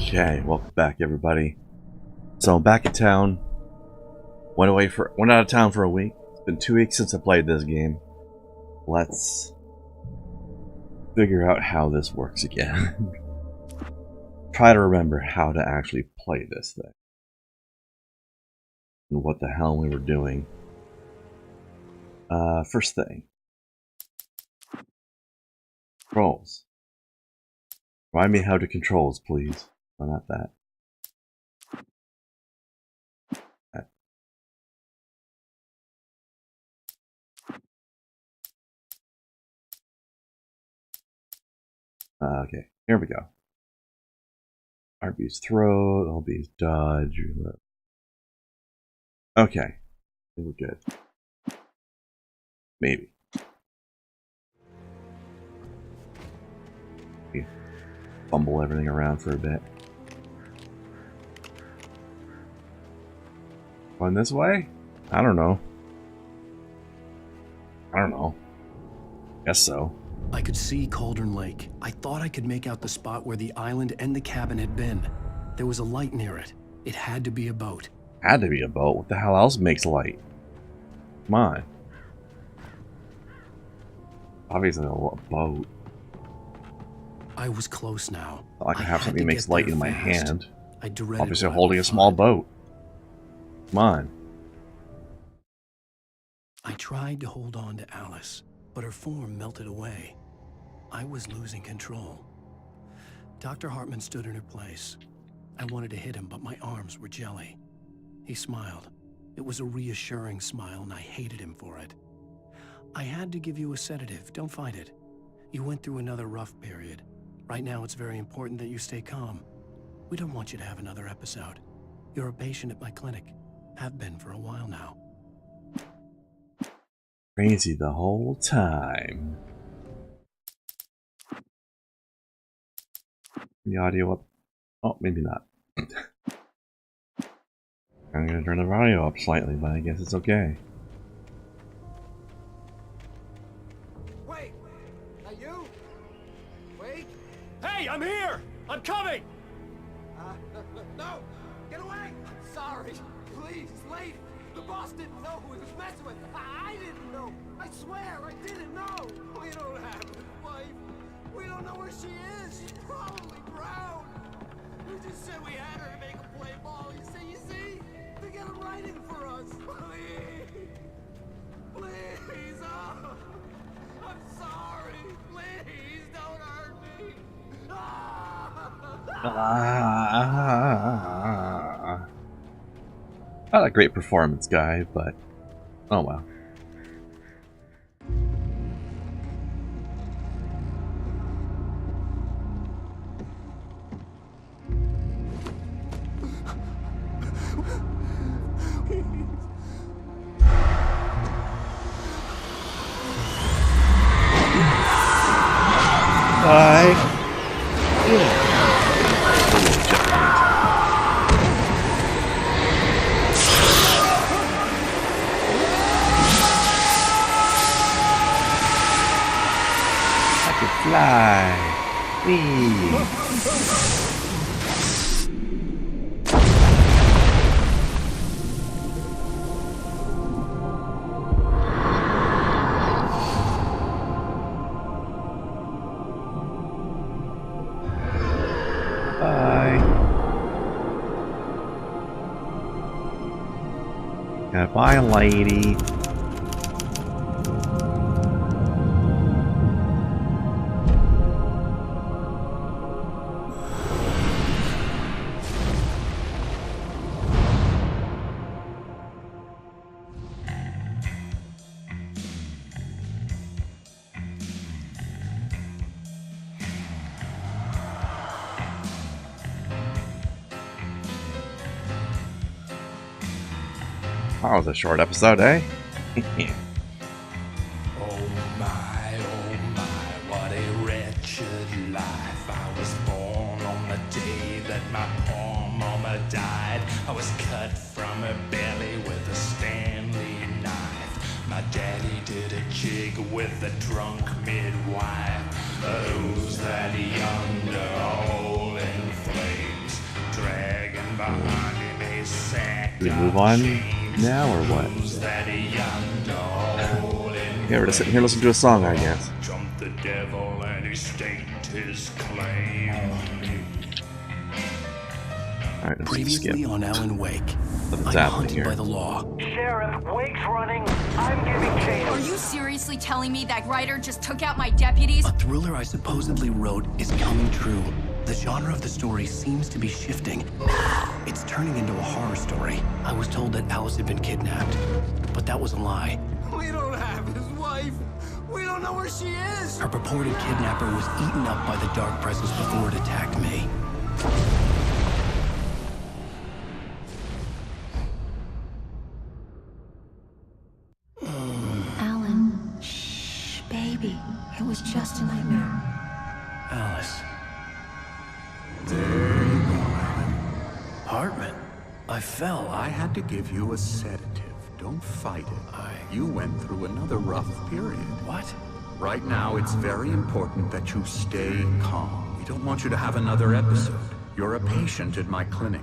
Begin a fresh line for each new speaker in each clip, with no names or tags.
Okay, welcome back, everybody. So I'm back in town. Went out of town for a week. It's been 2 weeks since I played this game. Let's figure out how this works again. Try to remember how to actually play this thing. And what the hell we were doing. First thing. Controls. Remind me how to controls, please. Oh, not that. Okay, here we go. RB's throw, LB's dodge. Okay, I think we're good. Maybe. Fumble everything around for a bit. Going this way? I don't know. Guess so.
I could see Cauldron Lake. I thought I could make out the spot where the island and the cabin had been. There was a light near it. It had to be a boat.
Had to be a boat. What the hell else makes light? Come on. Obviously a boat.
I was close now.
Not like I have something that makes light in my hand.
I dreaded
Obviously holding a small boat. Come on.
I tried to hold on to Alice, but her form melted away. I was losing control. Dr. Hartman stood in her place. I wanted to hit him, but my arms were jelly. He smiled. It was a reassuring smile, and I hated him for it. I had to give you a sedative. Don't fight it. You went through another rough period. Right now, it's very important that you stay calm. We don't want you to have another episode. You're a patient at my clinic. Have been for a while now.
Crazy the whole time. The audio up. Oh, maybe not. I'm gonna turn the audio up slightly, but I guess it's okay.
Wait! Are you? Wait!
Hey, I'm here! I'm coming!
No! Get away! Sorry! Please, lady! The boss didn't know who he was messing with! I didn't know! I swear, I didn't know! We don't have his wife! We don't know where she is! She's probably drowned! We just said we had her to make a play ball! You see? To get a writing for us! Please! Please! Oh! I'm sorry! Please don't hurt me!
Not a great performance guy, but oh well. Bye, lady. That was a short episode, eh?
Oh my, what a wretched life. I was born on the day that my poor mama died. I was cut from her belly with a Stanley knife. My daddy did a jig with a drunk midwife. Who's that yonder all in flames?
Do we move on now or what? Yeah, we're just sitting here listening to a song, I guess.
Jumped the devil and he staked his claim.
Alright, let's
Previously
skip.
on Alan Wake,
Nothing's
I'm
happening
hunted
here.
by the law.
Sheriff, Wake's running. I'm giving chase.
Are you seriously telling me that writer just took out my deputies?
A thriller I supposedly wrote is coming true. The genre of the story seems to be shifting. It's turning into a horror story. I was told that Alice had been kidnapped, but that was a lie.
We don't have his wife. We don't know where she is.
Her purported kidnapper was eaten up by the dark presence before it attacked me.
Alan, shh, baby. It was just a nightmare.
Alice. There you go, Alan. Hartman, I fell.
I had to give you a sedative. Don't fight it. You went through another rough period.
What?
Right now, it's very important that you stay calm. We don't want you to have another episode. You're a patient at my clinic.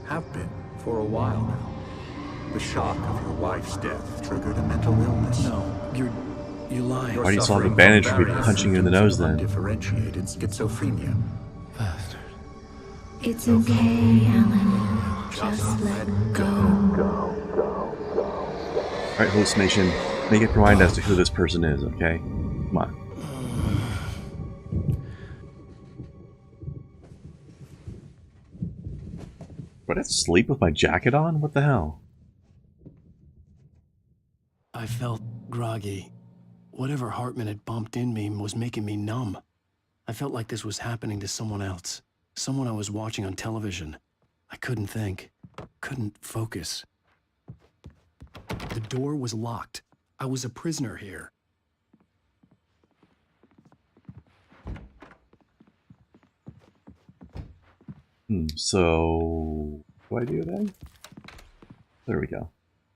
Have been for a while now. The shock of your wife's death triggered a mental illness.
No, you're lying.
You're
Why do you still have a
suffering
bandage
from
for me
various
punching you in the nose
symptoms
then?
of undifferentiated schizophrenia.
Bastard.
It's okay, Alan. Just let go.
Alright, hallucination. Make up your mind as to who this person is, okay? Come on. But I have to sleep with my jacket on? What the hell?
I felt groggy. Whatever Hartman had bumped in me was making me numb. I felt like this was happening to someone else. Someone I was watching on television. I couldn't think. Couldn't focus. The door was locked. I was a prisoner here.
So... what do I do then? There we go.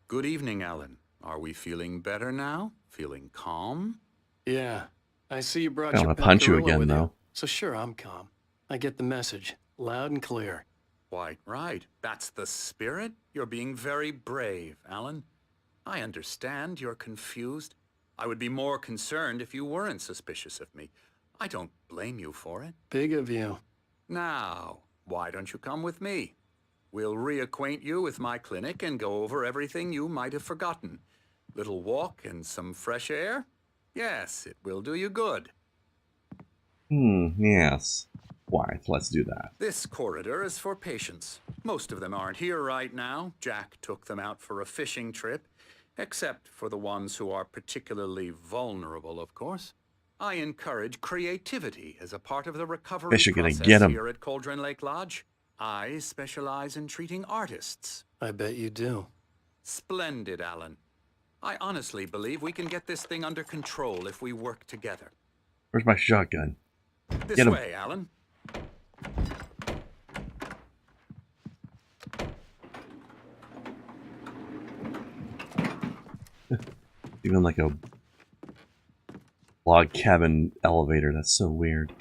Good evening, Alan. Are we feeling better now? Feeling calm?
Yeah. I see you brought
I
your
want to
pet
punch you
gorilla
again,
with
though.
So sure, I'm calm. I get the message. Loud and clear.
Quite right. That's the spirit. You're being very brave, Alan. I understand you're confused. I would be more concerned if you weren't suspicious of me. I don't blame you for it.
Big of you.
Now, why don't you come with me? We'll reacquaint you with my clinic and go over everything you might have forgotten. Little walk and some fresh air? Yes, it will do you good.
Yes. Why? Let's do that.
This corridor is for patients. Most of them aren't here right now. Jack took them out for a fishing trip, except for the ones who are particularly vulnerable, of course. I encourage creativity as a part of the recovery
Fish are gonna
process
get 'em.
here at Cauldron Lake Lodge. I specialize in treating artists.
I bet you do.
Splendid, Alan. I honestly believe we can get this thing under control if we work together.
Where's my shotgun?
This
Get 'em.
way, Alan.
Even like a log cabin elevator. That's so weird.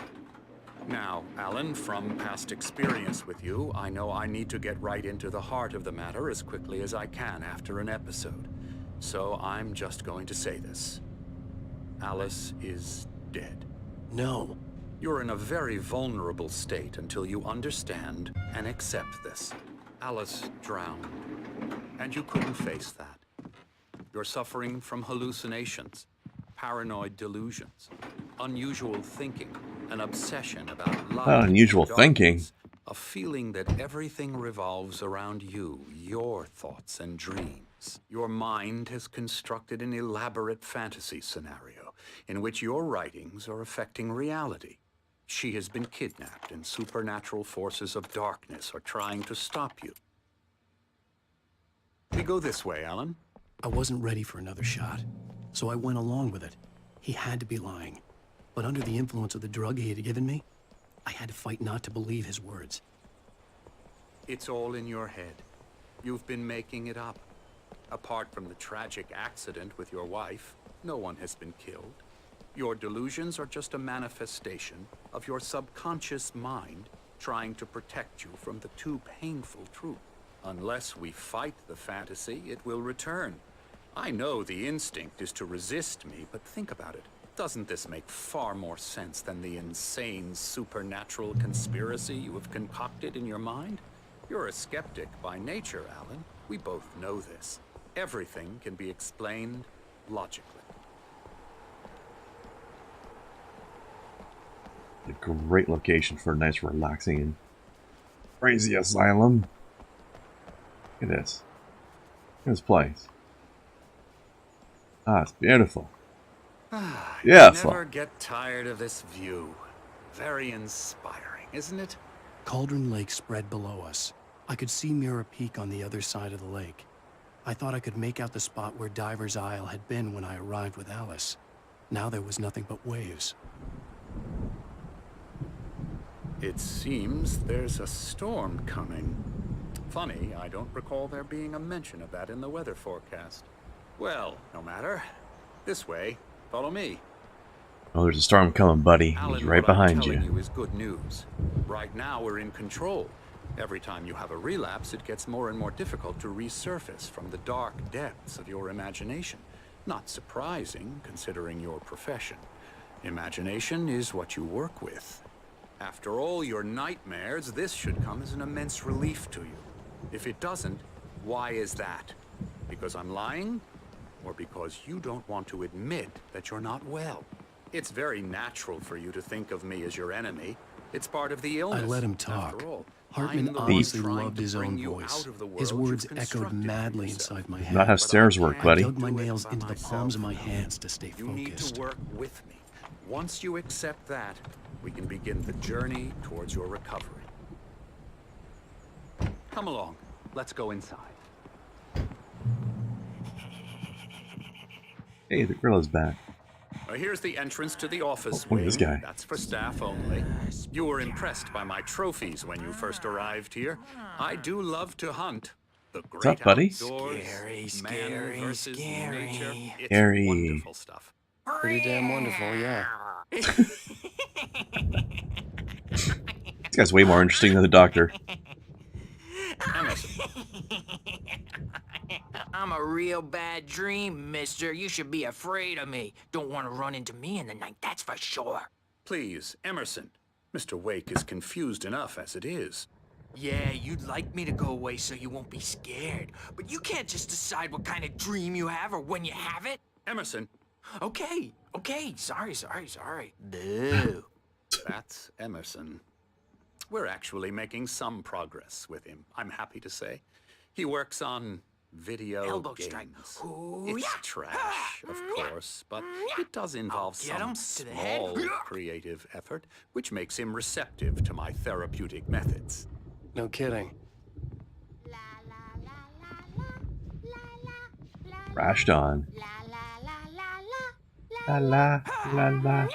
Now, Alan, from past experience with you, I know I need to get right into the heart of the matter as quickly as I can after an episode. So I'm just going to say this. Alice is dead.
No.
You're in a very vulnerable state until you understand and accept this. Alice drowned, and you couldn't face that. You're suffering from hallucinations, paranoid delusions, unusual thinking, an obsession about light,
unusual
darkness,
thinking.
a feeling that everything revolves around you, your thoughts and dreams. Your mind has constructed an elaborate fantasy scenario in which your writings are affecting reality. She has been kidnapped and supernatural forces of darkness are trying to stop you. We go this way, Alan.
I wasn't ready for another shot, so I went along with it. He had to be lying. But under the influence of the drug he had given me, I had to fight not to believe his words.
It's all in your head. You've been making it up. Apart from the tragic accident with your wife, no one has been killed. Your delusions are just a manifestation of your subconscious mind trying to protect you from the too painful truth. Unless we fight the fantasy, it will return. I know the instinct is to resist me, but think about it. Doesn't this make far more sense than the insane supernatural conspiracy you have concocted in your mind? You're a skeptic by nature, Alan. We both know this. Everything can be explained logically.
A great location for a nice, relaxing and crazy asylum. Look at this. Look at this place. Ah, it's beautiful. Yes.
Never get tired of this view. Very inspiring, isn't it?
Cauldron Lake spread below us. I could see Mirror Peak on the other side of the lake. I thought I could make out the spot where Diver's Isle had been when I arrived with Alice. Now there was nothing but waves.
It seems there's a storm coming. Funny, I don't recall there being a mention of that in the weather forecast. Well, no matter. This way. Follow me.
Oh, there's a storm coming, buddy.
Alan,
He's right
what I'm
behind
telling
you.
Is good news. Right now, we're in control. Every time you have a relapse, it gets more and more difficult to resurface from the dark depths of your imagination. Not surprising, considering your profession. Imagination is what you work with. After all your nightmares, this should come as an immense relief to you. If it doesn't, why is that? Because I'm lying? Or because you don't want to admit that you're not well? It's very natural for you to think of me as your enemy. It's part of the illness.
I let him talk.
After all,
Hartman
I'm the
honestly
one trying
loved
to
his
bring
own
you
voice.
out of the
His
world
words
you've
echoed
constructed for
madly
yourself.
inside my
Not how
head.
stairs work,
I
buddy.
dug my
Do it
nails
by
into the
myself.
palms of my hands to stay
You need
focused.
to work with me. Once you accept that, we can begin the journey towards your recovery. Come along. Let's go inside.
Hey, the girl is back.
Here's the entrance to the office
Oh, look at this
wing.
guy.
That's for staff only. You were impressed by my trophies when you first arrived here. I do love to hunt. The great
up, buddy?
outdoors, man versus nature. It's
Scary.
wonderful stuff.
Pretty damn wonderful, yeah.
This guy's way more interesting than the doctor.
Emerson,
I'm a real bad dream, mister. You should be afraid of me. Don't want to run into me in the night, that's for sure.
please, Emerson. Mr. Wake is confused enough as it is.
Yeah, you'd like me to go away so you won't be scared. But you can't just decide what kind of dream you have or when you have it.
Emerson,
Okay. Sorry. Boo.
that's Emerson. We're actually making some progress with him, I'm happy to say. He works on video
Elbow
games.
strike.
It's trash, of course, but it does involve
Get
some
him to the head.
small creative effort, which makes him receptive to my therapeutic methods.
No kidding.
Crashed on. La la la la.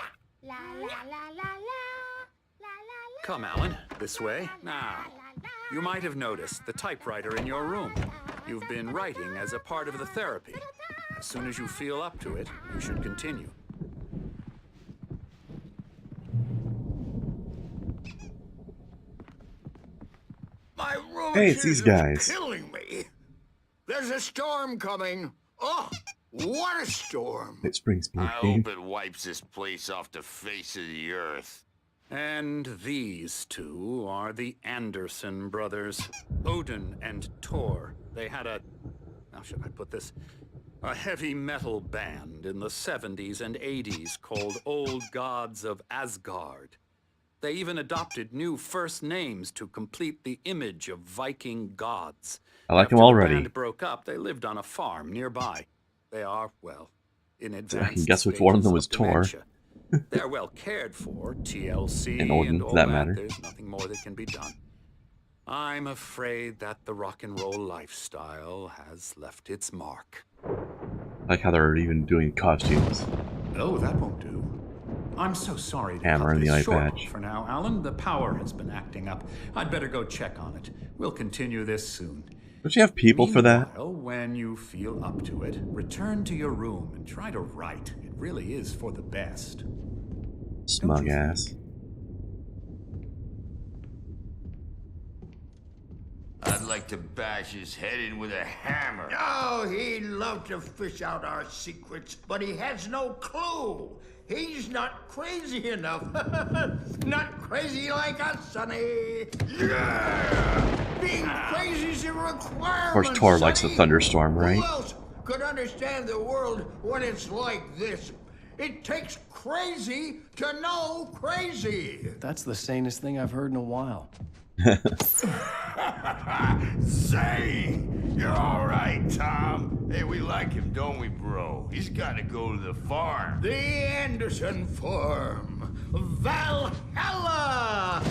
Come, Alan, this way. Now, you might have noticed the typewriter in your room. You've been writing as a part of the therapy. As soon as you feel up to it, you should continue.
My room
Hey, it's these guys.
killing me. There's a storm coming. Oh, what a storm.
It springs
I
me.
hope it wipes this place off the face of the earth.
And these two are the Anderson brothers, Odin and Thor. They had a, how should I put this? A heavy metal band in the 70s and 80s called Old Gods of Asgard. They even adopted new first names to complete the image of Viking gods.
I like
After
them already.
the band broke up, they lived on a farm nearby. They are, well, in advanced
guess which one of them was
stages
Thor.
dementia. They're well cared for, TLC
And Odin,
all
for that
that.
matter.
There's nothing more that can be done. I'm afraid that the rock and roll lifestyle has left its mark.
I like how they're even doing costumes.
Oh, that won't do. I'm so sorry to
Hammer
cut
and the
this
eye
short
patch.
for now, Alan. The power has been acting up. I'd better go check on it. We'll continue this soon.
Don't you have people for that?
Meanwhile, when you feel up to it, return to your room and try to write. It really is for the best.
Smug ass.
like to bash his head in with a hammer.
Oh, he'd love to fish out our secrets, but he has no clue. He's not crazy enough. Not crazy like us, Sonny. Yeah! Being crazy's a requirement.
Of course, Tor likes the thunderstorm, right?
Who else could understand the world when it's like this? It takes crazy to know crazy.
That's the sanest thing I've heard in a while.
Zane! You're all right, Tom. Hey, we like him, don't we, bro? He's got to go to the farm.
The Anderson Farm. Valhalla!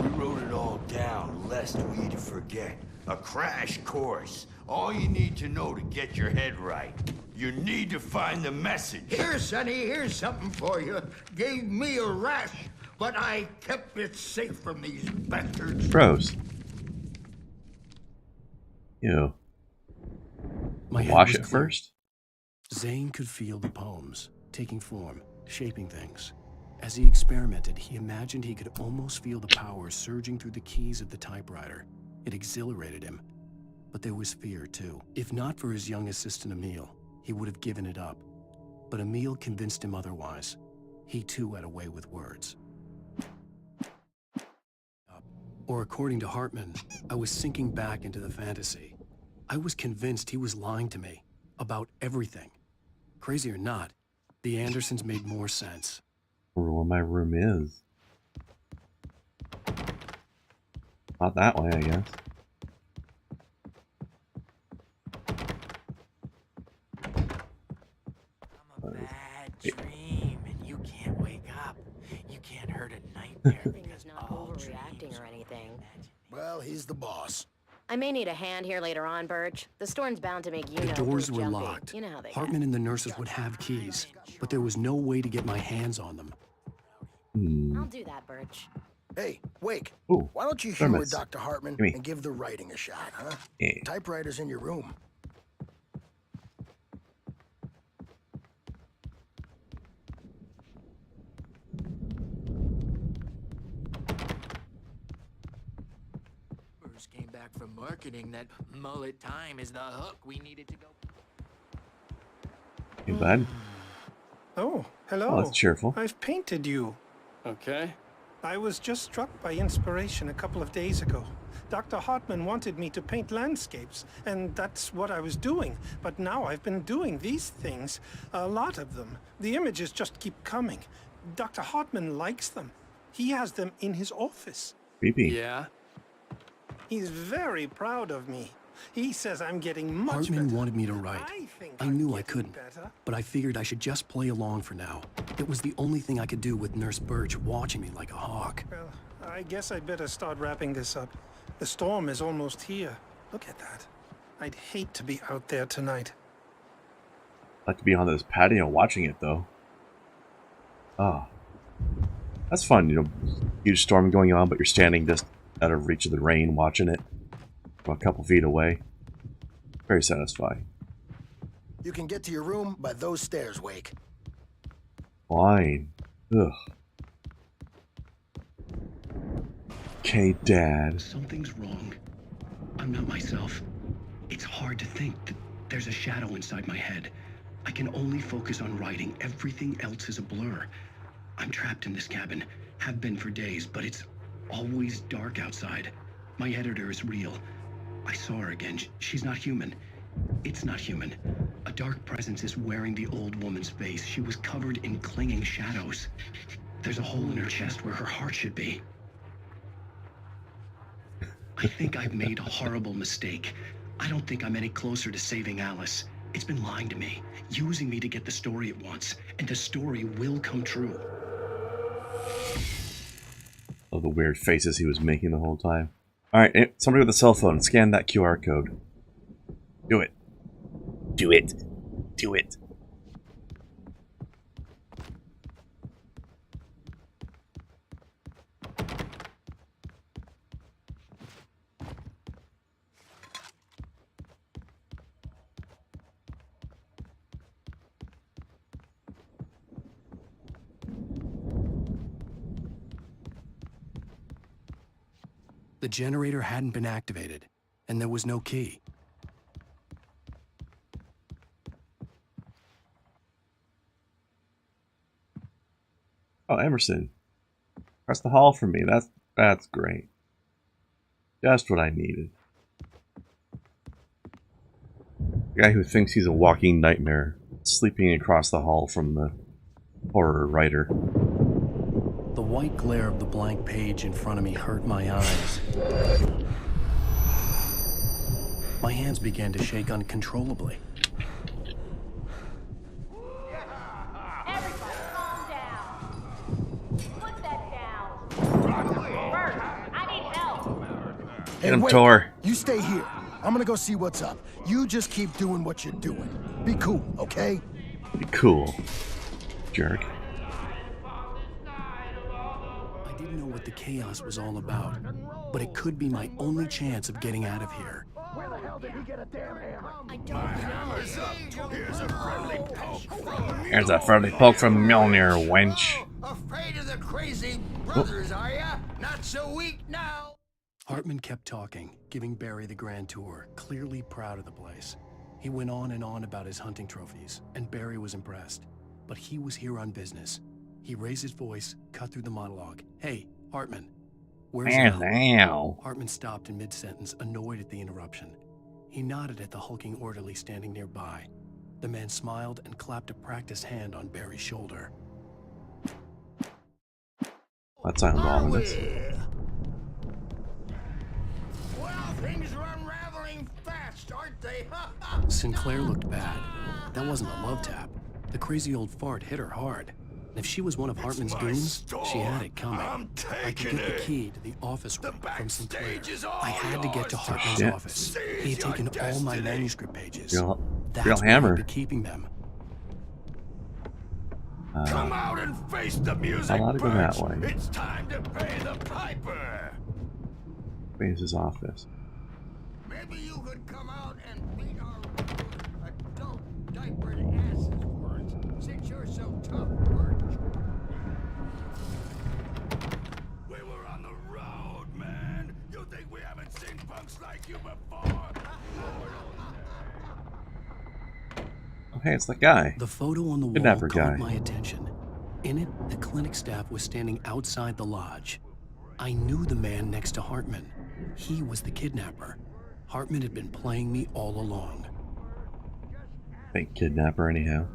We wrote it all down, lest we'd forget. A crash course. All you need to know to get your head right. You need to find the message.
Here, Sonny, here's something for you. Gave me a rash, but I kept it safe from these bastards.
Gross. Ew. Wash it first?
Zane could feel the poems, taking form, shaping things. As he experimented, he imagined he could almost feel the power surging through the keys of the typewriter. It exhilarated him. But there was fear, too. If not for his young assistant, Emil, he would have given it up. But Emil convinced him otherwise. He, too, had a way with words. Or according to Hartman, I was sinking back into the fantasy. I was convinced he was lying to me about everything. Crazy or not, the Andersons made more sense.
Or where my room is. Not that way, I guess.
I'm a bad dream, and you can't wake up. You can't hurt a nightmare because
not overreacting or anything.
Well, he's the boss.
I may need a hand here later on, Birch. The storm's bound to make you
The doors were locked.
You know how they
Hartman and the nurses would have keys, but there was no way to get my hands on them.
I'll do that, Birch.
Hey, Wake.
Ooh,
why don't you humor Dr. Hartman and give the writing a shot, huh?
Yeah.
Typewriter's in your room.
Came back from marketing that mullet time is the hook we needed to go.
Hey, bud.
Oh, hello.
Oh, that's cheerful.
I've painted you.
Okay.
I was just struck by inspiration a couple of days ago. Dr. Hartman wanted me to paint landscapes, and that's what I was doing. But now I've been doing these things, a lot of them. The images just keep coming. Dr. Hartman likes them. He has them in his office.
Creepy.
Yeah?
He's very proud of me. He says I'm getting much
Hartman
better.
wanted me to write. I knew I couldn't, but I figured I should just play along for now. It was the only thing I could do with Nurse Birch watching me like a hawk.
Well, I guess I'd better start wrapping this up. The storm is almost here. Look at that. I'd hate to be out there tonight.
I'd like to be on this patio watching it, though. Ah. That's fun, you know, huge storm going on, but you're standing just out of reach of the rain watching it from a couple feet away. Very satisfying.
You can get to your room by those stairs, Wake.
Fine. Ugh. Okay, Dad.
Something's wrong. I'm not myself. It's hard to think that there's a shadow inside my head. I can only focus on writing. Everything else is a blur. I'm trapped in this cabin. Have been for days, but it's always dark outside. My editor is real. I saw her again. She's not human. It's not human. A dark presence is wearing the old woman's face. She was covered in clinging shadows. There's a hole in her chest where her heart should be. I think I've made a horrible mistake. I don't think I'm any closer to saving Alice. It's been lying to me, using me to get the story it wants, and the story will come true.
Oh, the weird faces he was making the whole time. Alright, somebody with a cell phone, scan that QR code. Do it. Do it. Do it.
The generator hadn't been activated. and there was no key.
Oh, Emerson. Across the hall from me. That's great. Just what I needed. The guy who thinks he's a walking nightmare, sleeping across the hall from the horror writer.
The white glare of the blank page in front of me hurt my eyes. My hands began to shake uncontrollably.
Everybody, calm down. Put that down. Bert, I need help.
Get him,
wait,
Tor.
You stay here. I'm gonna go see what's up. You just keep doing what you're doing. Be cool, okay?
Be cool, jerk.
I didn't know what the chaos was all about, but it could be my only chance of getting out of here.
Where the hell did he get a damn hammer?
I don't know.
Here's a friendly poke from
Here's a friendly poke from Mjolnir, wench.
Afraid of the crazy brothers, are ya? Not so weak now.
Hartman kept talking, giving Barry the grand tour, clearly proud of the place. He went on and on about his hunting trophies, and Barry was impressed. But he was here on business. He raised his voice, cut through the monologue. Hey, Hartman, where's Al?
Now.
Hartman stopped in mid-sentence, annoyed at the interruption. He nodded at the hulking orderly standing nearby. The man smiled and clapped a practiced hand on Barry's shoulder.
That sounds ominous.
Well, things are unraveling fast, aren't they?
Sinclair looked bad. That wasn't a love tap. The crazy old fart hit her hard. And if she was one of Hartman's goons, she had it coming. I could get the key to the office room from Sinclair. I had to get to Hartman's office. He had taken all my manuscript pages. That's
real
where
hammer.
he'd be keeping them.
Come out and face the music,
I ought to go that way.
It's time to pay the piper.
Where's his office?
Maybe you could come out and beat our adult diapered asses for it, since you're so tough, Bert.
We were on the road, man. You think we haven't seen punks like you before?
Oh, hey, it's that guy.
The photo on the wall
Kidnapper
caught
guy.
my attention. In it, the clinic staff was standing outside the lodge. I knew the man next to Hartman. He was the kidnapper. Hartman had been playing me all along.
Fake kidnapper, anyhow.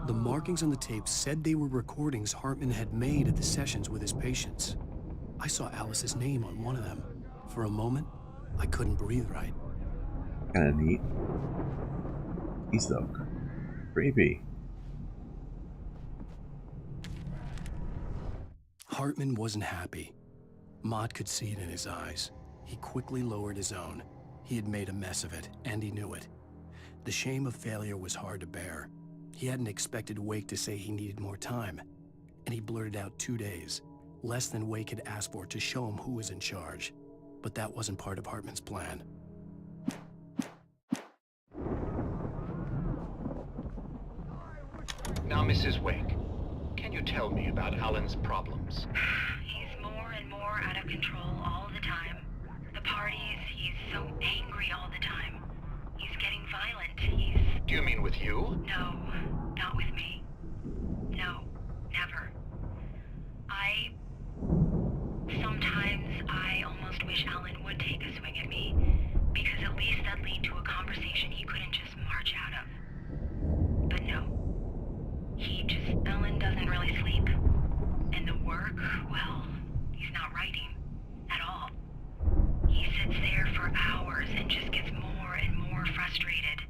The markings on the tape said they were recordings Hartman had made at the sessions with his patients. I saw Alice's name on one of them. For a moment, I couldn't breathe right.
Kinda neat. He's though creepy.
Hartman wasn't happy. Mott could see it in his eyes. He quickly lowered his own. He had made a mess of it, and he knew it. The shame of failure was hard to bear. He hadn't expected Wake to say he needed more time, and he blurted out 2 days, less than Wake had asked for to show him who was in charge. But that wasn't part of Hartman's plan.
Now, Mrs. Wake, can you tell me about Alan's problems?
He's more and more out of control all the time. The parties, he's so angry all the time. He's getting violent.
Do you mean with you?
No, not with me. No, never. Sometimes I almost wish Alan would take a swing at me, because at least that'd lead to a conversation he couldn't just march out of. But no. Alan doesn't really sleep. And the work, well, he's not writing at all. He sits there for hours and just gets more and more frustrated.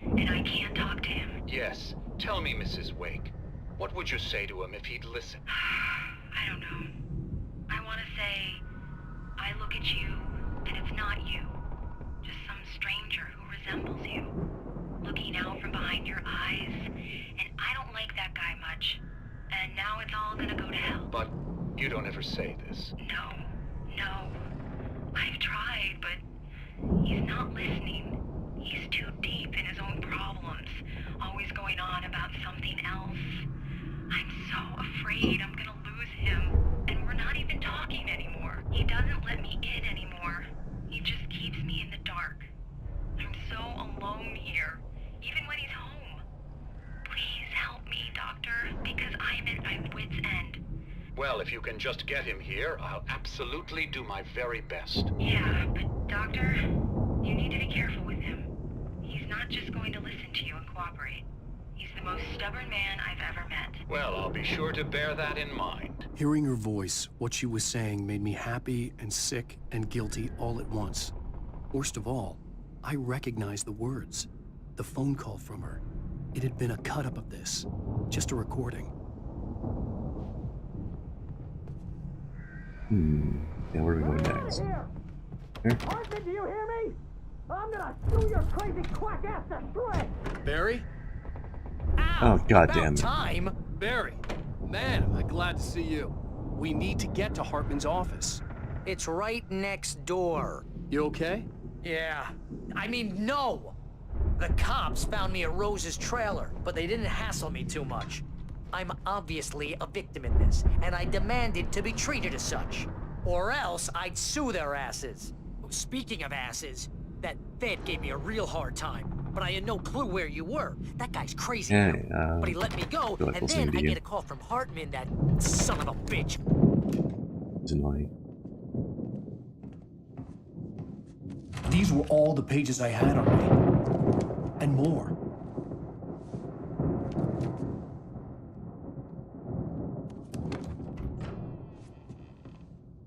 And I can't talk to him.
Yes. Tell me, Mrs. Wake. What would you say to him if he'd listen?
I don't know. I want to say, I look at you, and it's not you. Just some stranger who resembles you. Looking out from behind your eyes, and I don't like that guy much. And now it's all gonna go to hell.
But you don't ever say this.
No. I've tried, but he's not listening. He's too deep in his own problems, always going on about something else. I'm so afraid I'm gonna lose him, and we're not even talking anymore. He doesn't let me in anymore. He just keeps me in the dark.
Well, if you can just get him here, I'll absolutely do my very best.
Yeah, but Doctor, you need to be careful with him. He's not just going to listen to you and cooperate. He's the most stubborn man I've ever met.
Well, I'll be sure to bear that in mind.
Hearing her voice, what she was saying made me happy and sick and guilty all at once. Worst of all, I recognized the words. The phone call from her. It had been a cut-up of this. Just a recording.
Yeah, where are we going next?
Here!
Here?
Hartman, do you hear me? I'm gonna chew your crazy quack ass to shreds!
Barry?
Oh, god damn it.
Time? Barry. Man, am I glad to see you. We need to get to Hartman's office.
It's right next door.
You okay?
Yeah. I mean, no! The cops found me at Rose's trailer, but they didn't hassle me too much. I'm obviously a victim in this, and I demanded to be treated as such. Or else I'd sue their asses. Speaking of asses, that Fed gave me a real hard time, but I had no clue where you were. That guy's crazy now. But he let me go,
feel like
and
we'll see
then
it
I
again.
get a call from Hartman, that son of a bitch.
It's annoying.
These were all the pages I had on me. And more.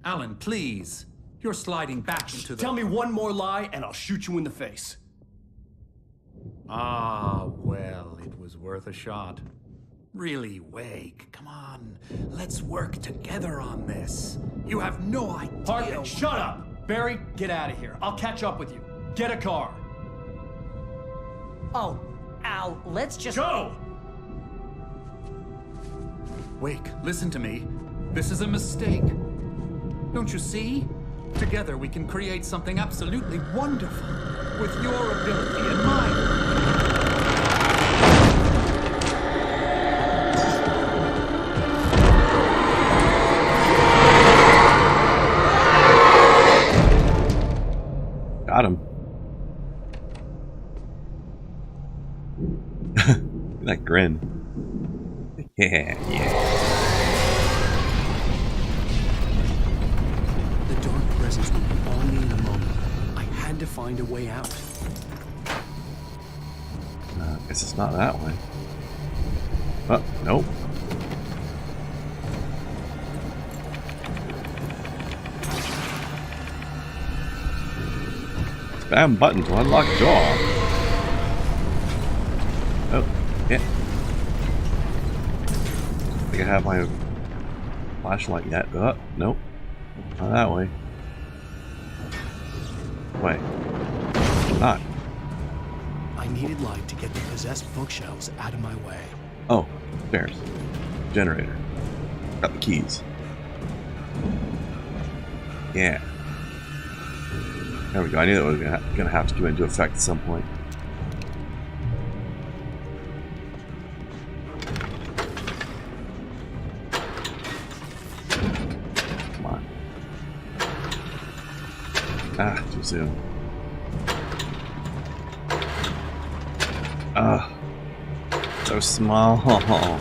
Alan, please. You're sliding back into the...
Tell me one more lie and I'll shoot you in the face.
Ah, well, it was worth a shot. Really, Wake, come on. Let's work together on this. You have no idea...
Hartman, shut up! Barry, get out of here. I'll catch up with you. Get a car.
Oh, Al, let's just...
Go!
Wake, listen to me. This is a mistake. Don't you see? Together we can create something absolutely wonderful. With your ability and mine.
Got him. That grin. Yeah.
The dark presence would be on me in a moment. I had to find a way out.
Guess it's not that way. Oh, nope. Spam button to unlock door. Oh, yeah. I think I have my flashlight yet. Oh, nope. Not that way. Wait. Not.
I needed light to get the possessed bookshelves out of my way.
Oh, stairs. Generator. Got the keys. Yeah. There we go. I knew that was gonna have to go into effect at some point. Come on. Ah, too soon. Ah, so small. Ah.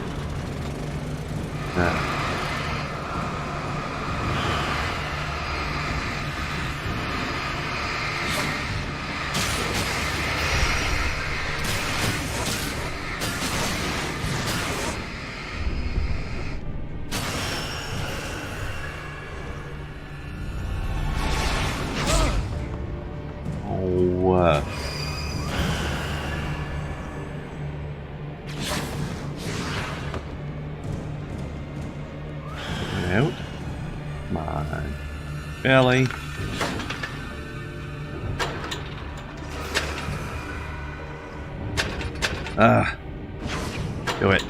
Out. Come on. Belly. Do it.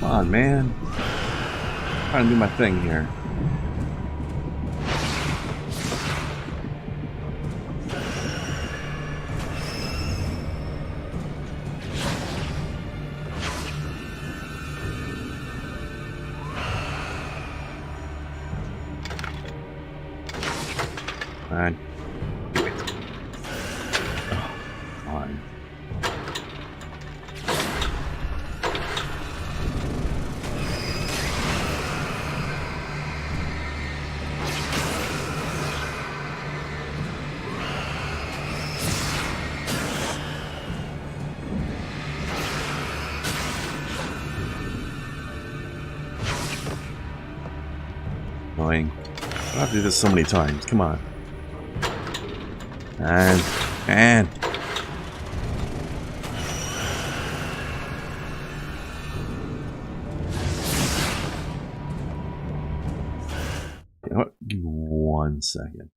Come on, man. I'm trying to do my thing here. Fine. Fine. Annoying. I have to do this so many times. Come on. And you know what? Give me 1 second.